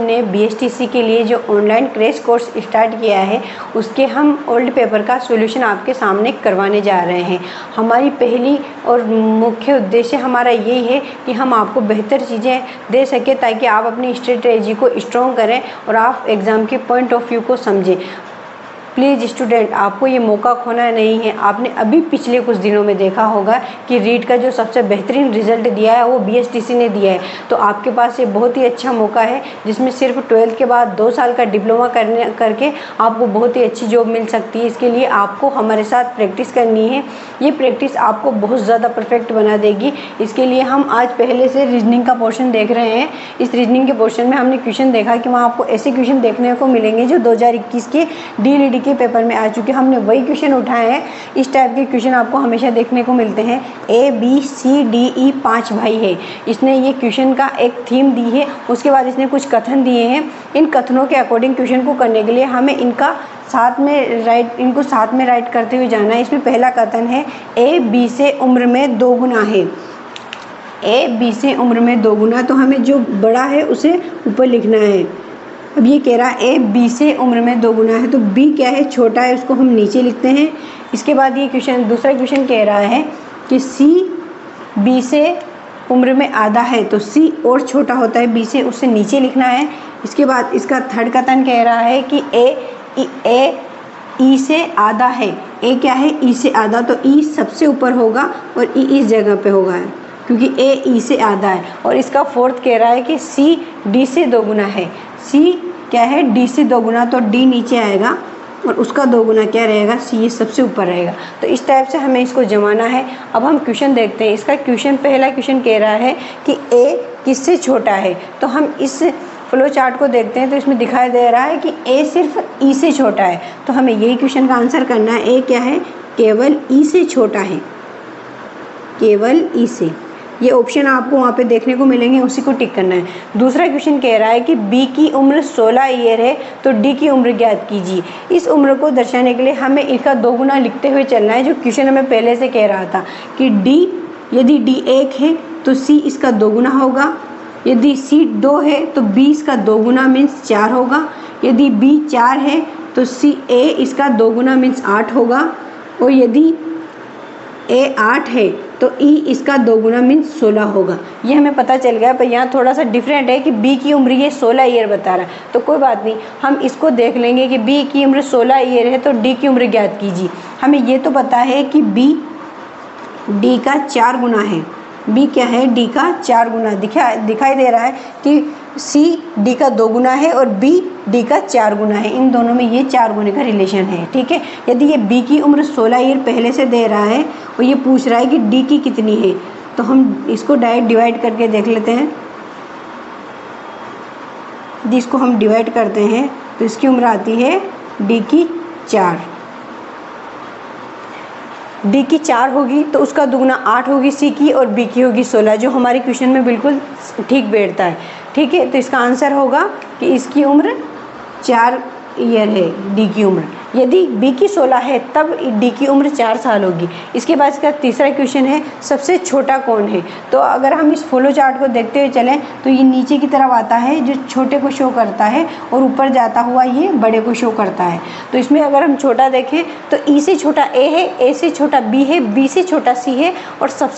ने BSTC के लिए जो ऑनलाइन क्रैश कोर्स स्टार्ट किया है उसके हम ओल्ड पेपर का सॉल्यूशन आपके सामने करवाने जा रहे हैं। हमारी पहली और मुख्य उद्देश्य हमारा यही है कि हम आपको बेहतर चीज़ें दे सकें ताकि आप अपनी स्ट्रेटेजी को स्ट्रॉन्ग करें और आप एग्ज़ाम के पॉइंट ऑफ व्यू को समझें। प्लीज़ स्टूडेंट, आपको ये मौका खोना नहीं है। आपने अभी पिछले कुछ दिनों में देखा होगा कि रीट का जो सबसे बेहतरीन रिजल्ट दिया है वो BSTC ने दिया है। तो आपके पास ये बहुत ही अच्छा मौका है जिसमें सिर्फ 12th के बाद 2 साल का डिप्लोमा करके आपको बहुत ही अच्छी जॉब मिल सकती है। इसके लिए आपको हमारे साथ प्रैक्टिस करनी है। ये प्रैक्टिस आपको बहुत ज़्यादा परफेक्ट बना देगी। इसके लिए हम आज पहले से रीजनिंग का पोर्शन देख रहे हैं। इस रीजनिंग के पोर्शन में हमने क्वेश्चन देखा कि वहाँ आपको ऐसे क्वेश्चन देखने को मिलेंगे जो 2021 के DLED के पेपर में आ चुके। हमने वही क्वेश्चन उठाए हैं। इस टाइप के क्वेश्चन आपको हमेशा देखने को मिलते हैं। ABCDE 5 भाई है। इसने ये क्वेश्चन का एक थीम दी है, उसके बाद इसने कुछ कथन दिए हैं। इन कथनों के अकॉर्डिंग क्वेश्चन को करने के लिए हमें इनको साथ में राइट करते हुए जाना है। इसमें पहला कथन है A B से उम्र में 2 गुना है। A B से उम्र में 2 गुना, तो हमें जो बड़ा है उसे ऊपर लिखना है। अब ये कह रहा है A B से उम्र में 2 गुना है, तो B क्या है, छोटा है, उसको हम नीचे लिखते हैं। इसके बाद ये दूसरा क्वेश्चन कह रहा है कि C B से उम्र में आधा है, तो C और छोटा होता है B से, उससे नीचे लिखना है। इसके बाद इसका थर्ड कथन कह रहा है कि A E से आधा है। A क्या है, E से आधा, तो E सबसे ऊपर होगा और E इस जगह पे होगा क्योंकि A E से आधा है। और इसका फोर्थ कह रहा है कि C D से 2 गुना है। C क्या है, D से 2 गुना, तो D नीचे आएगा और उसका 2 गुना क्या रहेगा, C ये सबसे ऊपर रहेगा। तो इस टाइप से हमें इसको जमाना है। अब हम क्वेश्चन देखते हैं। इसका पहला क्वेश्चन कह रहा है कि A किससे छोटा है, तो हम इस फ्लो चार्ट को देखते हैं तो इसमें दिखाई दे रहा है कि A सिर्फ E से छोटा है, तो हमें यही क्वेश्चन का आंसर करना है। A क्या है, केवल E से छोटा है, केवल E से। ये ऑप्शन आपको वहाँ पे देखने को मिलेंगे, उसी को टिक करना है। दूसरा क्वेश्चन कह रहा है कि B की उम्र 16 ईयर है, तो D की उम्र ज्ञात कीजिए। इस उम्र को दर्शाने के लिए हमें इसका 2 गुना लिखते हुए चलना है, जो क्वेश्चन हमें पहले से कह रहा था कि यदि D 1 है तो C इसका 2 गुना होगा। यदि C 2 है तो B इसका 2 गुना मीन्स 4 होगा। यदि B 4 है तो A इसका 2 गुना मीन्स 8 होगा। और यदि A 8 है तो E इसका 2 गुना मीन्स 16 होगा। ये हमें पता चल गया, पर यहाँ थोड़ा सा डिफरेंट है कि B की उम्र ये 16 ईयर बता रहा है, तो कोई बात नहीं, हम इसको देख लेंगे कि B की उम्र 16 ईयर है, तो D की उम्र ज्ञात कीजिए। हमें ये तो पता है कि B D का 4 गुना है। B क्या है, D का 4 गुना। दिखाई दे रहा है कि C D का 2 गुना है और B D का 4 गुना है। इन दोनों में ये 4 गुने का रिलेशन है, ठीक है। यदि ये B की उम्र 16 ईयर पहले से दे रहा है और ये पूछ रहा है कि D की कितनी है, तो हम इसको डायरेक्ट डिवाइड करके देख लेते हैं। यदि इसको हम डिवाइड करते हैं तो इसकी उम्र आती है D की 4। D की 4 होगी तो उसका दुगुना 8 होगी C की, और B की होगी 16, जो हमारे क्वेश्चन में बिल्कुल ठीक बैठता है, ठीक है। तो इसका आंसर होगा कि इसकी उम्र 4 ईयर है, D की उम्र। यदि B की 16 है तब D की उम्र 4 साल होगी। इसके बाद इसका तीसरा क्वेश्चन है, सबसे छोटा कौन है। तो अगर हम इस फॉलो चार्ट को देखते हुए चलें तो ये नीचे की तरफ आता है, जो छोटे को शो करता है, और ऊपर जाता हुआ ये बड़े को शो करता है। तो इसमें अगर हम छोटा देखें तो E से छोटा A है, A से छोटा B है, B से छोटा C है, और सबसे